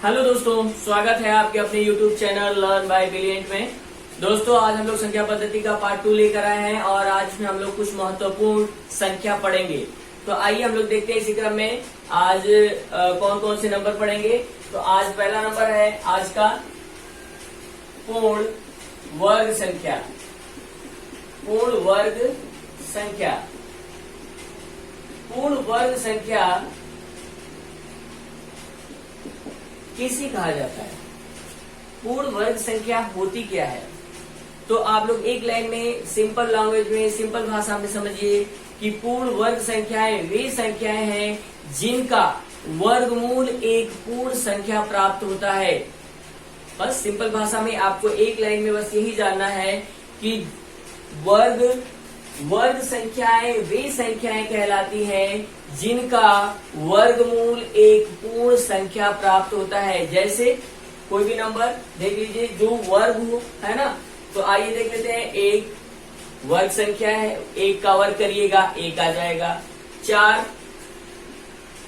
Hello दोस्तों, स्वागत है आपके अपने YouTube channel learn by brilliant में। दोस्तों, आज हम लोग संख्या पद्धति का पार्ट 2 लेकर आए हैं और आज में हम लोग कुछ महत्वपूर्ण संख्या पढ़ेंगे। तो आइए हम लोग देखते हैं इसी क्रम में आज कौन कौन से नंबर पढ़ेंगे। तो आज पहला नंबर है आज का पूर्ण वर्ग संख्या। पूर्ण वर्ग संख्या, पूर्ण वर्ग संख्या किसे कहा जाता है? पूर्ण वर्ग संख्या होती क्या है? तो आप लोग एक लाइन में सिंपल लैंग्वेज में, सिंपल भाषा में समझिए कि पूर्ण वर्ग संख्याएं वे संख्याएं हैं जिनका वर्गमूल एक पूर्ण संख्या प्राप्त होता है। बस सिंपल भाषा में आपको एक लाइन में बस यही जानना है कि वर्ग संख्याएं वे संख्याएं कहलाती हैं जिनका वर्गमूल एक पूर्ण संख्या प्राप्त होता है। जैसे कोई भी नंबर देख लीजिए जो वर्ग हो, है ना। तो आइए देख लेते हैं। एक वर्ग संख्या है, एक का वर्ग करिएगा, एक आ जाएगा। 4,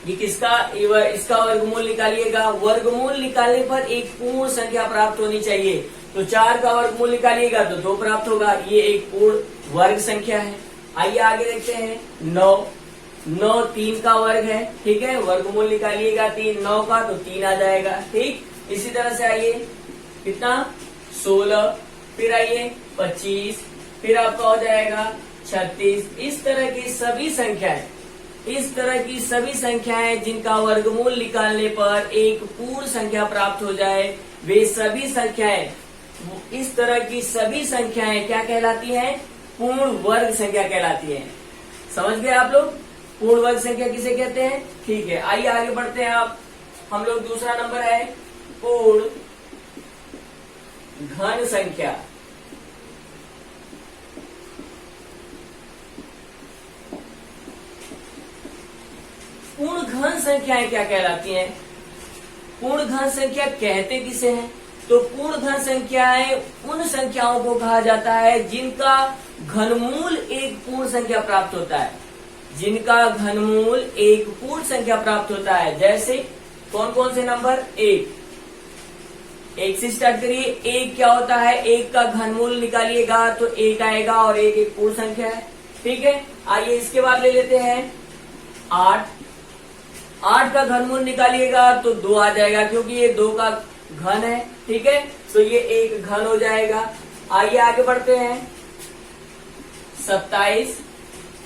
ये किसका, इसका वर्गमूल निकालिएगा। वर्गमूल निकालने पर एक पूर्ण संख्या प्राप्त होनी चाहिए। तो 4 का वर्गमूल निकालिएगा तो 2 प्राप्त होगा। ये एक पूर्ण वर्ग संख्या है। आइए आगे देखते हैं। 9 3 का वर्ग है, ठीक है। वर्गमूल निकालिएगा 9 का तो 3 आ जाएगा, ठीक। इसी तरह से आइए कितना, 16, फिर आइए 25, फिर आपका हो जाएगा 36। इस तरह की सभी संख्याएं जिनका वर्गमूल निकालने पर एक पूर्ण संख्या प्राप्त हो जाए, वे सभी संख्याएं, इस तरह की सभी संख्याएं क्या कहलाती हैं? पूर्ण वर्ग संख्या कहलाती हैं। समझ गए आप लोग? पूर्ण वर्ग संख्या किसे कहते हैं? ठीक है, आइए आगे बढ़ते हैं। आप हम लोग दूसरा नंबर है पूर्ण घन संख्या। पूर्ण घन संख्याएं क्या कहलाती हैं? पूर्ण घन संख्या कहते किसे हैं? तो पूर्ण घन संख्याएं उन संख्याओं को कहा जाता है जिनका घनमूल एक पूर्ण संख्या प्राप्त होता है। जिनका घनमूल एक पूर्ण संख्या प्राप्त होता है। जैसे कौन कौन से नंबर? 1 से स्टार्ट करिए। 1 क्या होता है? 1 का घनमूल निकालिएगा तो 1 आएगा और 1 एक पूर्ण संख्या है, ठीक है। आइए इसके बाद ले लेते हैं 8 का घनमूल निकालिएगा तो 2 आ जाएगा क्योंकि ये 2 का घन है, ठीक है। तो ये एक घन हो जाएगा। आइए आगे बढ़ते हैं। 27,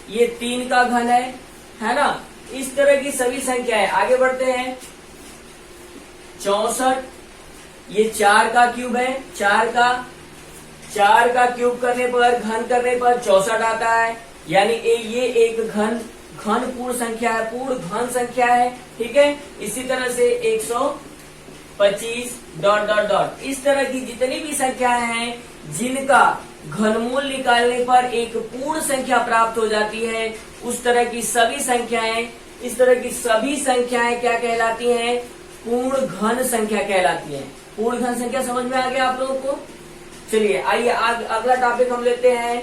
ये 3 का घन है ना। इस तरह की सभी संख्याएं। आगे बढ़ते हैं। 64, ये 4 का क्यूब है। 4 का क्यूब करने पर, घन करने पर 64 आता है। यानी ये एक घन पूर्ण संख्या है, पूर्ण घन संख्या है, ठीक है। इसी तरह से 125 ... इस तरह की जितनी भी संख्याएं हैं जिनका घनमूल निकालने पर एक पूर्ण संख्या प्राप्त हो जाती है, उस तरह की सभी संख्याएं, इस तरह की सभी संख्याएं क्या कहलाती हैं? पूर्ण घन संख्या कहलाती हैं। पूर्ण घन संख्या समझ में आ गया आप लोगों को? चलिए आइए अगला टॉपिक हम लेते हैं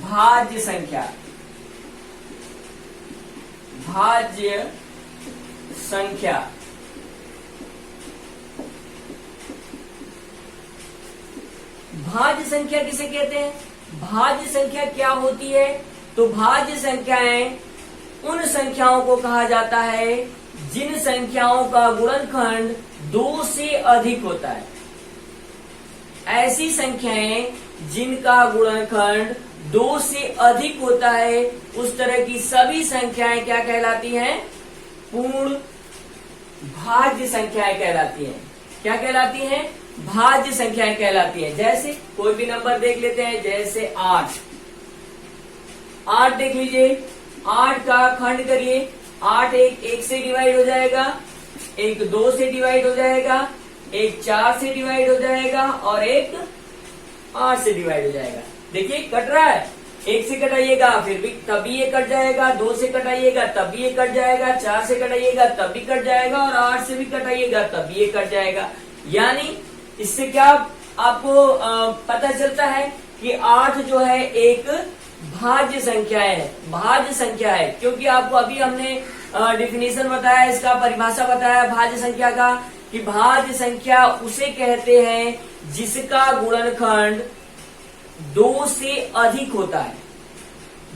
भाज्य संख्या। भाज्य संख्या, भाज्य संख्या किसे कहते हैं? भाज्य संख्या क्या होती है? तो भाज्य संख्याएं उन संख्याओं को कहा जाता है जिन संख्याओं का गुणनखंड 2 से अधिक होता है। ऐसी संख्याएं जिनका गुणनखंड 2 से अधिक होता है, उस तरह की सभी संख्याएं क्या कहलाती हैं? पूर्ण भाज्य संख्याएं कहलाती हैं। क्या कहलाती हैं? भाज्य संख्याएं कहलाती हैं। जैसे कोई भी नंबर देख लेते हैं। जैसे 8 देख लीजिए। 8 का खंड करिए। 8 1 से डिवाइड हो जाएगा, 1 2 से डिवाइड हो जाएगा, 1 4 से डिवाइड हो जाएगा और 1 8 से डिवाइड हो जाएगा। देखिए कट रहा है। 1 से कटाइएगा फिर भी तब भी ये कट जाएगा, 2 से कटाइएगा तब भी ये कट जाएगा, 4 से कटाइएगा तब भी कट जाएगा और 8 से भी कटाइएगा तब भी ये कट जाएगा। यानी इससे क्या आपको पता चलता है कि 8 जो है एक भाज्य संख्या है। भाज्य संख्या है क्योंकि आपको अभी हमने डिफिनेशन बताया, इसका परिभाषा बताया भाज्य संख्या का कि भाज्य संख्या उसे कहते हैं जिसका गुणनखंड 2 से अधिक होता है।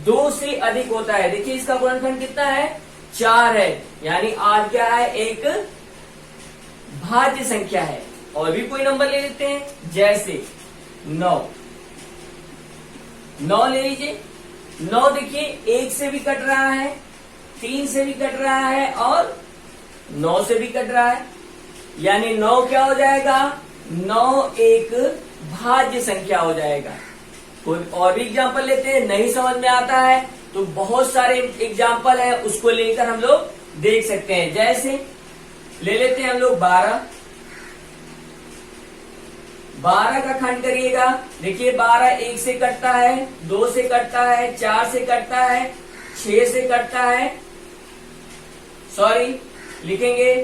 2 से अधिक होता है। देखिए इसका गुणनखंड कितना है, 4 है, यानी r क्या है, एक भाज्य संख्या है। और भी कोई नंबर ले लेते हैं, जैसे 9 ले लीजिए। 9 देखिए 1 से भी कट रहा है, 3 से भी कट रहा है और 9 से भी कट रहा है, यानी 9 क्या हो जाएगा, 9 एक भाज्य संख्या हो जाएगा। कोई और भी एग्जाम्पल लेते हैं, नहीं समझ में आता है तो बहुत सारे एग्जाम्पल है, उसको लेकर हम लोग देख सकते हैं। जैसे ले लेते हैं हम लोग 12 का खंड करिएगा। देखिए 12 1 से कटता है, 2 से कटता है, 4 से कटता है, 6 से कटता है, सॉरी लिखेंगे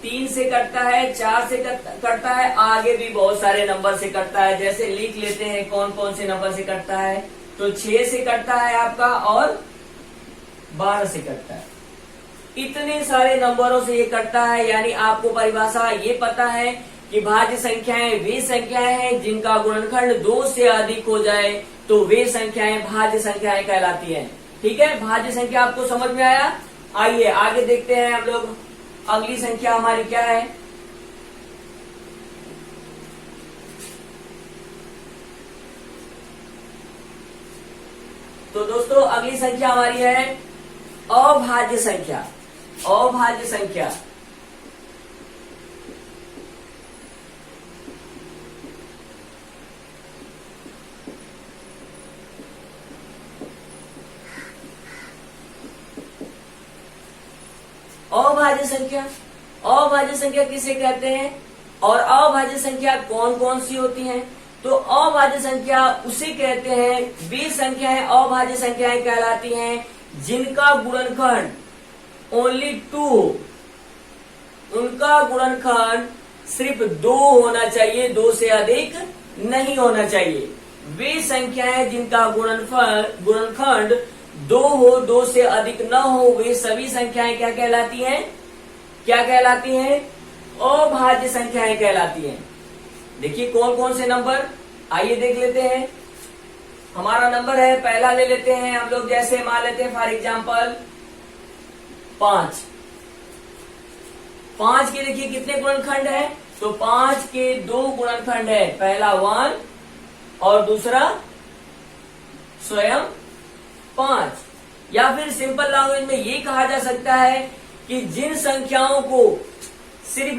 3 से कटता है, 4 से कटता है, आगे भी बहुत सारे नंबर से कटता है। जैसे लिख लेते हैं कौन कौन से नंबर से कटता है, तो 6 से कटता है आपका और 12 से कटता है। इतने सारे नंबरों से ये कटता है, यानी आपको परिभाषा ये पता है कि भाज्य संख्याएं वे संख्याएं हैं जिनका गुणनखंड 2 से अधिक हो जाए तो वे संख्याएं भाज्य संख्याएं कहलाती हैं। ठीक है, भाज्य संख्या आपको समझ में आया। आइए आगे देखते हैं हम लोग, अगली संख्या हमारी क्या है। तो दोस्तों अगली संख्या हमारी है अभाज्य संख्या। अभाज्य संख्या अभाज्य संख्या, अभाज्य संख्या किसे कहते हैं और अभाज्य संख्या कौन कौन सी होती हैं? तो अभाज्य संख्या उसे कहते हैं, वे संख्याएं अभाज्य संख्याएं कहलाती हैं जिनका गुणनखंड ओनली 2 हो, उनका गुणनखंड सिर्फ 2 होना चाहिए, 2 से अधिक नहीं होना चाहिए। वे संख्याएं जिनका गुणनखंड 2 हो, 2 से अधिक न हो, वे सभी संख्याएं क्या कहलाती हैं, क्या कहलाती हैं, अभाज्य संख्याएं कहलाती हैं। देखिए कौन कौन से नंबर, आइए देख लेते हैं। हमारा नंबर है, पहला ले लेते हैं हम लोग, जैसे मान लेते हैं फॉर एग्जाम्पल 5 के देखिए कितने गुणनखंड है, तो 5 के 2 गुणनखंड है, पहला 1 और दूसरा स्वयं 5। या फिर सिंपल लैंग्वेज में ये कहा जा सकता है कि जिन संख्याओं को सिर्फ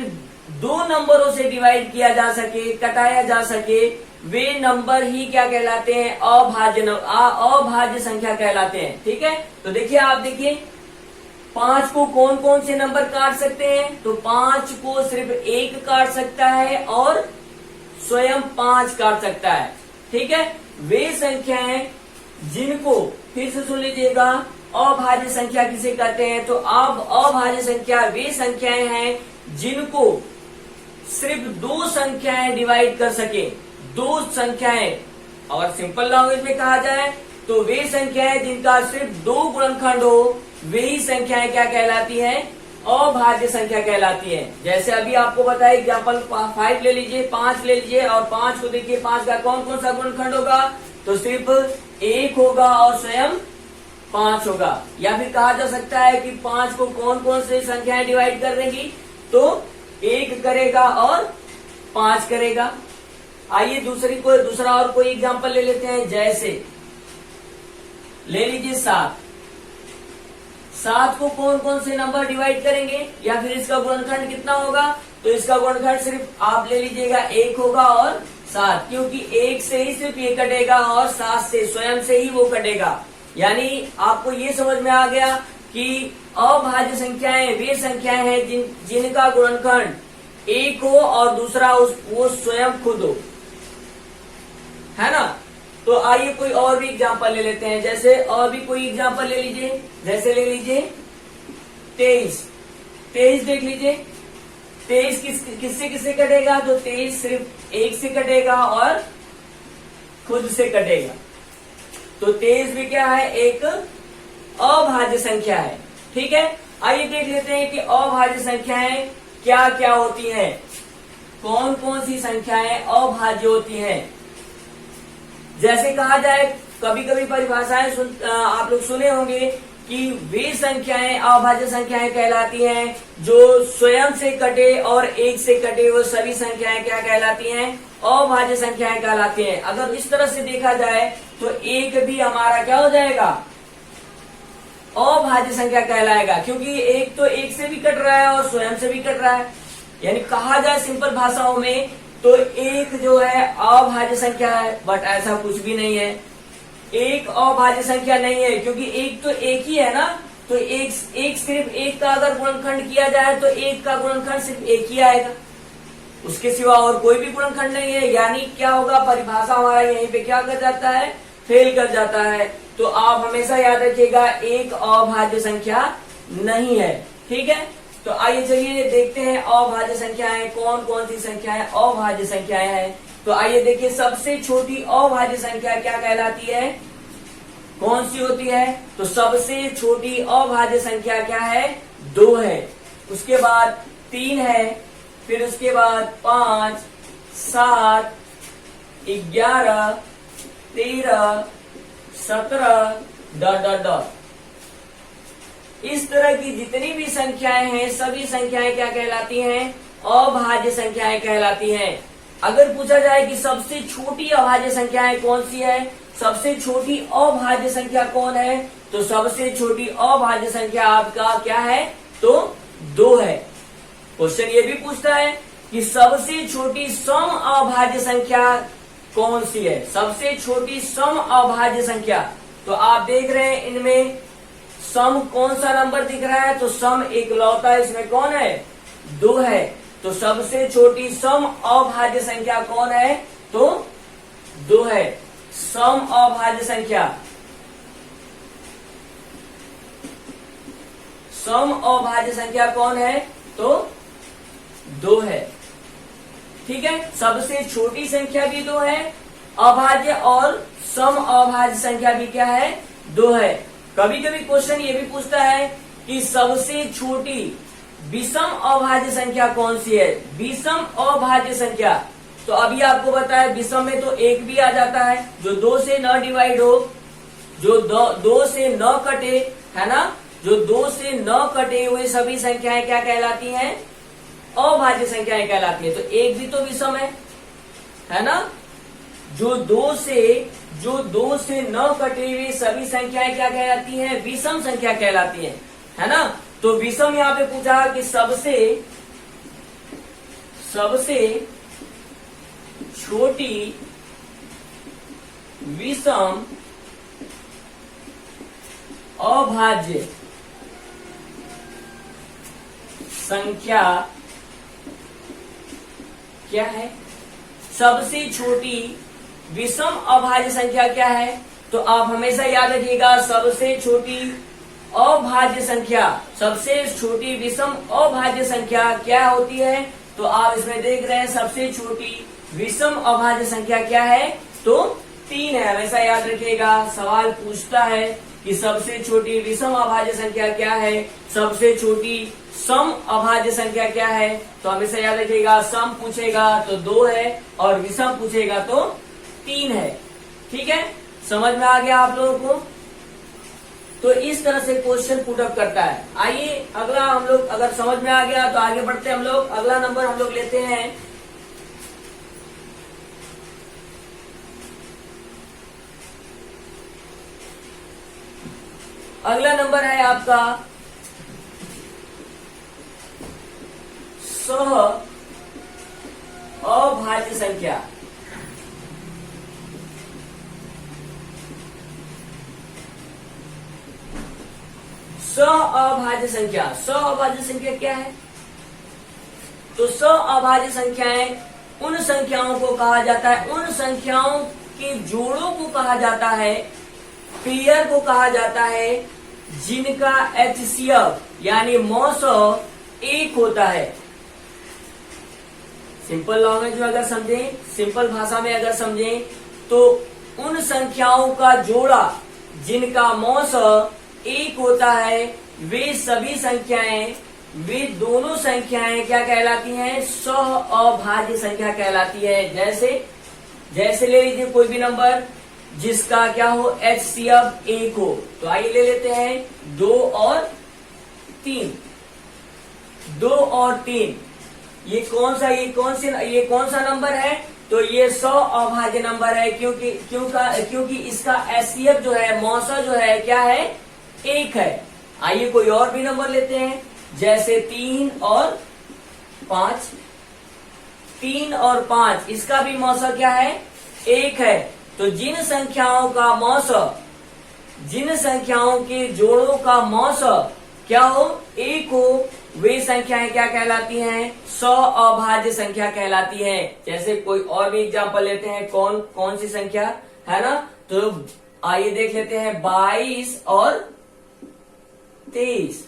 2 नंबरों से डिवाइड किया जा सके, कटाया जा सके, वे नंबर ही क्या कहलाते हैं, अभाज्य संख्या कहलाते हैं। ठीक है, तो देखिए आप देखिए 5 को कौन कौन से नंबर काट सकते हैं, तो 5 को सिर्फ 1 काट सकता है और स्वयं 5 काट सकता है। ठीक है, वे संख्याएं जिनको, फिर से सुन लीजिएगा, अभाज्य संख्या किसे कहते हैं, तो अब अभाज्य संख्या वे संख्याएं हैं जिनको सिर्फ 2 संख्याएं डिवाइड कर सके, 2 संख्याएं, और सिंपल लैंग्वेज में कहा जाए तो वे संख्याएं जिनका सिर्फ 2 गुणनखंड हो, वही संख्याएं क्या कहलाती हैं, अभाज्य संख्या कहलाती है। जैसे अभी आपको बताया एग्जाम्पल 5 ले लीजिए, 5 ले लीजिए और 5 को देखिए 5 का कौन कौन सा गुणनखंड होगा, तो सिर्फ 1 होगा और स्वयं 5 होगा। या फिर कहा जा सकता है कि 5 को कौन कौन से संख्याएं डिवाइड कर देंगी, तो 1 करेगा और 5 करेगा। आइए दूसरा और कोई एग्जाम्पल ले लेते हैं, जैसे ले लीजिए 7 को कौन कौन से नंबर डिवाइड करेंगे, या फिर इसका गुणनखंड कितना होगा, तो इसका गुणनखंड सिर्फ आप ले लीजिएगा 1 होगा और 7, क्योंकि 1 से ही सिर्फ ये कटेगा और 7 से स्वयं से ही वो कटेगा। यानी आपको ये समझ में आ गया कि अभाज्य संख्याएं वे संख्याएं हैं जिनका गुणनखंड 1 हो और दूसरा वो स्वयं खुद हो, है ना। तो आइए कोई और भी एग्जाम्पल ले लेते हैं, जैसे और भी कोई एग्जाम्पल ले लीजिए, जैसे ले लीजिए 23 देख लीजिए। 23 किससे किससे कटेगा, तो 23 सिर्फ 1 से कटेगा और खुद से कटेगा, तो 23 भी क्या है, एक अभाज्य संख्या है। ठीक है, आइए देख लेते हैं कि अभाज्य संख्याएं क्या क्या होती हैं, कौन कौन सी संख्याएं अभाज्य होती हैं। जैसे कहा जाए, कभी कभी परिभाषाएं आप लोग सुने होंगे कि वे संख्याएं अभाज्य संख्याएं कहलाती हैं जो स्वयं से कटे और एक से कटे, वो सभी संख्याएं क्या कहलाती हैं, अभाज्य संख्याएं कहलाती हैं। अगर इस तरह से देखा जाए तो एक भी हमारा क्या हो जाएगा, अभाज्य संख्या कहलाएगा, क्योंकि एक तो एक से भी कट रहा है और स्वयं से भी कट रहा है। यानी कहा जाए सिंपल भाषाओं में तो एक जो है अभाज्य संख्या है, बट ऐसा कुछ भी नहीं है। एक अभाज्य संख्या नहीं है, क्योंकि एक तो एक ही है ना, तो एक सिर्फ एक का अगर गुणनखंड किया जाए तो एक का गुणनखंड सिर्फ एक ही आएगा, उसके सिवा और कोई भी गुणनखंड नहीं है। यानी क्या होगा, परिभाषा हमारा यहीं पे क्या कर जाता है, फेल कर जाता है। तो आप हमेशा याद रखिएगा एक अभाज्य संख्या नहीं है। ठीक है, तो आइए चलिए देखते हैं अभाज्य संख्याएं कौन कौन सी संख्याएं अभाज्य संख्याएं हैं। तो आइए देखिए, सबसे छोटी अभाज्य संख्या क्या कहलाती है, कौन सी होती है, तो सबसे छोटी अभाज्य संख्या क्या है, 2 है। उसके बाद 3 है, फिर उसके बाद 5, 7, 11, 13, 17 ... इस तरह की जितनी भी संख्याएं हैं सभी संख्याएं क्या कहलाती हैं, अभाज्य संख्याएं कहलाती हैं। अगर पूछा जाए कि सबसे छोटी अभाज्य संख्याएं कौन सी है, सबसे छोटी अभाज्य संख्या कौन है, तो सबसे छोटी अभाज्य संख्या आपका क्या है, तो 2 है। क्वेश्चन ये भी पूछता है कि सबसे छोटी सम अभाज्य संख्या कौन सी है, सबसे छोटी सम अभाज्य संख्या। तो आप देख रहे हैं इनमें सम कौन सा नंबर दिख रहा है, तो सम इकलौता इसमें कौन है, 2 है। तो सबसे छोटी सम अभाज्य संख्या कौन है, तो 2 है। सम अभाज्य संख्या, सम अभाज्य संख्या कौन है, तो 2 है। ठीक है, सबसे छोटी संख्या भी 2 है अभाज्य, और सम अभाज्य संख्या भी क्या है, 2 है। कभी कभी क्वेश्चन ये भी पूछता है कि सबसे छोटी विषम अभाज्य संख्या कौन सी है, विषम अभाज्य संख्या। तो अभी आपको बताया विषम में तो एक भी आ जाता है, जो 2 से न डिवाइड हो, जो 2 से न कटे, है ना, जो 2 से न कटे हुए सभी संख्याएं क्या कहलाती हैं, अभाज्य संख्याएं कहलाती है। तो एक भी तो विषम है ना, जो 2 से न कटे हुए सभी संख्याएं क्या कहलाती हैं, विषम संख्या कहलाती हैं, है ना। तो विषम यहाँ पे पूछा कि सबसे छोटी विषम अभाज्य संख्या क्या है, सबसे छोटी विषम अभाज्य संख्या क्या है। तो आप हमेशा याद रखिएगा, सबसे छोटी अभाज्य संख्या, सबसे छोटी विषम अभाज्य संख्या क्या होती है। तो आप इसमें देख रहे हैं सबसे छोटी विषम अभाज्य संख्या क्या है, तो 3 है। हमेशा याद रखिएगा, सवाल पूछता है कि सबसे छोटी विषम अभाज्य संख्या क्या है, सबसे छोटी सम अभाज्य संख्या क्या है। तो हमेशा याद रखिएगा, सम पूछेगा तो 2 है और विषम पूछेगा तो 3 है। ठीक है, समझ में आ गया आप लोगों को। तो इस तरह से क्वेश्चन पुट अप करता है। आइए अगला हम लोग, अगर समझ में आ गया तो आगे बढ़ते हैं हम लोग। अगला नंबर हम लोग लेते हैं अगला नंबर है आपका सह अभाज्य संख्या। अभाज्य संख्या, अभाज्य संख्या क्या है, तो अभाज्य संख्याएं उन संख्याओं को कहा जाता है, उन संख्याओं के जोड़ों को कहा जाता है, पेयर को कहा जाता है, जिनका एचसीएफ यानी मौसम 1 होता है। सिंपल लैंग्वेज में अगर समझें, सिंपल भाषा में अगर समझें, तो उन संख्याओं का जोड़ा जिनका मौसम 1 होता है, वे सभी संख्याएं वे दोनों संख्याएं क्या कहलाती हैं? सह-अभाज्य संख्या कहलाती है। जैसे ले लीजिए कोई भी नंबर जिसका क्या हो, HCF 1 हो, तो आइए ले लेते हैं 2 और 3। 2 और 3 ये कौन सा नंबर है? तो ये सह-अभाज्य नंबर है, क्योंकि इसका HCF जो है, मौसा जो है क्या है? 1 है। आइए कोई और भी नंबर लेते हैं, जैसे 3 और 5। 3 और 5 इसका भी मौसा क्या है? 1 है। तो जिन संख्याओं के जोड़ों का मौसा क्या हो? 1 हो, वे संख्याएं क्या कहलाती हैं? सह-अभाज्य संख्या कहलाती हैं। जैसे कोई और भी एग्जांपल लेते हैं, कौन सी संख्या है ना? तो आइए देख लेते हैं 22 और 23।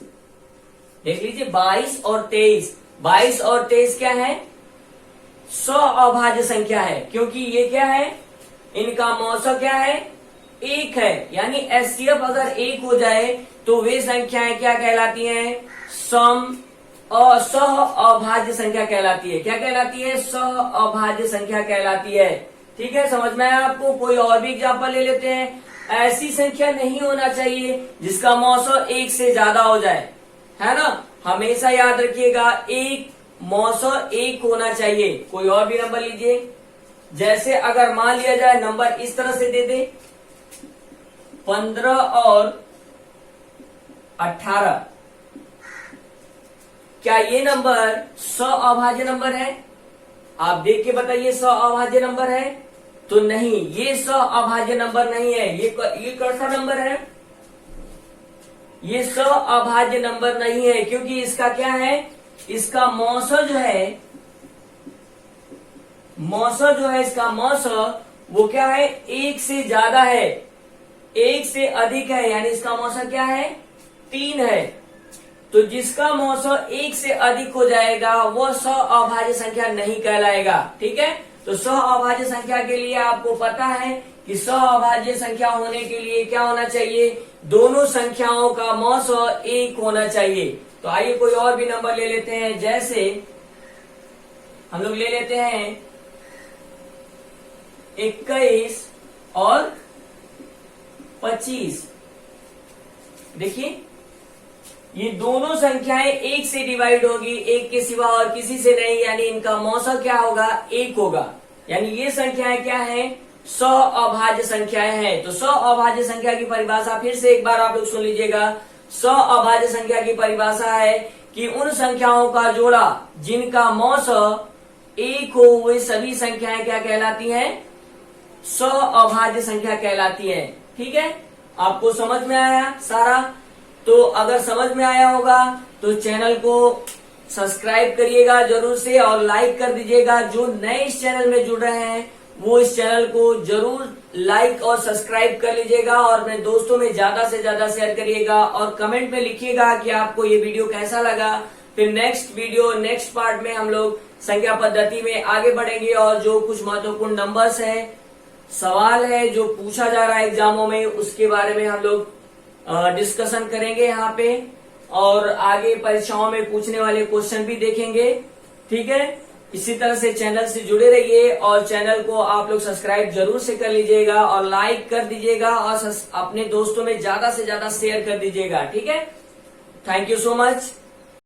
देख लीजिए 22 और 23। 22 और 23 क्या है? सह-अभाज्य संख्या है, क्योंकि ये क्या है? इनका मौसा क्या है? 1 है। यानी HCF अगर 1 हो जाए तो वे संख्याएं क्या कहलाती हैं? सह-अभाज्य संख्या कहलाती है। क्या कहलाती है? सह-अभाज्य संख्या कहलाती है। ठीक है, समझ में आया आपको? कोई और भी एग्जांपल ले लेते हैं। ऐसी संख्या नहीं होना चाहिए जिसका मौसा 1 से ज्यादा हो जाए, है ना? हमेशा याद रखिएगा, मौसा 1 होना चाहिए। कोई और भी नंबर लीजिए, जैसे अगर मान लिया जाए नंबर इस तरह से दे दे, 15 और 18, क्या ये नंबर सह-अभाज्य नंबर है? आप देख के बताइए, सह-अभाज्य नंबर है? तो नहीं, ये सह-अभाज्य नंबर नहीं है। ये कौन सा नंबर है? ये सह-अभाज्य नंबर नहीं है, क्योंकि इसका क्या है? इसका मौसा जो है, इसका मौसा वो क्या है? 1 से ज्यादा है, 1 से अधिक है, यानी इसका मौसा क्या है? 3 है। तो जिसका मौसा 1 से अधिक हो जाएगा वो सह-अभाज्य संख्या नहीं कहलाएगा। ठीक है, तो सह-अभाज्य संख्या के लिए आपको पता है कि सह-अभाज्य संख्या होने के लिए क्या होना चाहिए? दोनों संख्याओं का मौसा 1 होना चाहिए। तो आइए कोई और भी नंबर ले लेते हैं, जैसे हम लोग ले लेते हैं 21 और 25। देखिए, ये दोनों संख्याएं 1 से डिवाइड होगी, 1 के सिवा और किसी से नहीं, यानी इनका मौसा क्या होगा? 1 होगा। यानी ये संख्याएं क्या है? सह-अभाज्य संख्याएं हैं। तो सह-अभाज्य संख्या की परिभाषा फिर से एक बार आप लोग सुन लीजिएगा। सह-अभाज्य संख्या की परिभाषा है कि उन संख्याओं का जोड़ा जिनका मौसा 1 हो, वे सभी संख्याएं क्या कहलाती हैं? सह-अभाज्य संख्या कहलाती है। ठीक है, आपको समझ में आया सारा? तो अगर समझ में आया होगा तो चैनल को सब्सक्राइब करिएगा जरूर से, और लाइक कर दीजिएगा। जो नए इस चैनल में जुड़ रहे हैं वो इस चैनल को जरूर लाइक और सब्सक्राइब कर लीजिएगा, और अपने दोस्तों में ज्यादा से ज्यादा शेयर करिएगा, और कमेंट में लिखिएगा कि आपको ये वीडियो कैसा लगा। फिर नेक्स्ट पार्ट में हम लोग संख्या पद्धति में आगे बढ़ेंगे, और जो कुछ महत्वपूर्ण नंबर्स है, सवाल है जो पूछा जा रहा है एग्जामों में, उसके बारे में हम लोग डिस्कशन करेंगे यहाँ पे, और आगे परीक्षाओं में पूछने वाले क्वेश्चन भी देखेंगे। ठीक है, इसी तरह से चैनल से जुड़े रहिए, और चैनल को आप लोग सब्सक्राइब जरूर से कर लीजिएगा, और लाइक कर दीजिएगा, और अपने दोस्तों में ज्यादा से ज्यादा शेयर कर दीजिएगा। ठीक है, थैंक यू सो मच।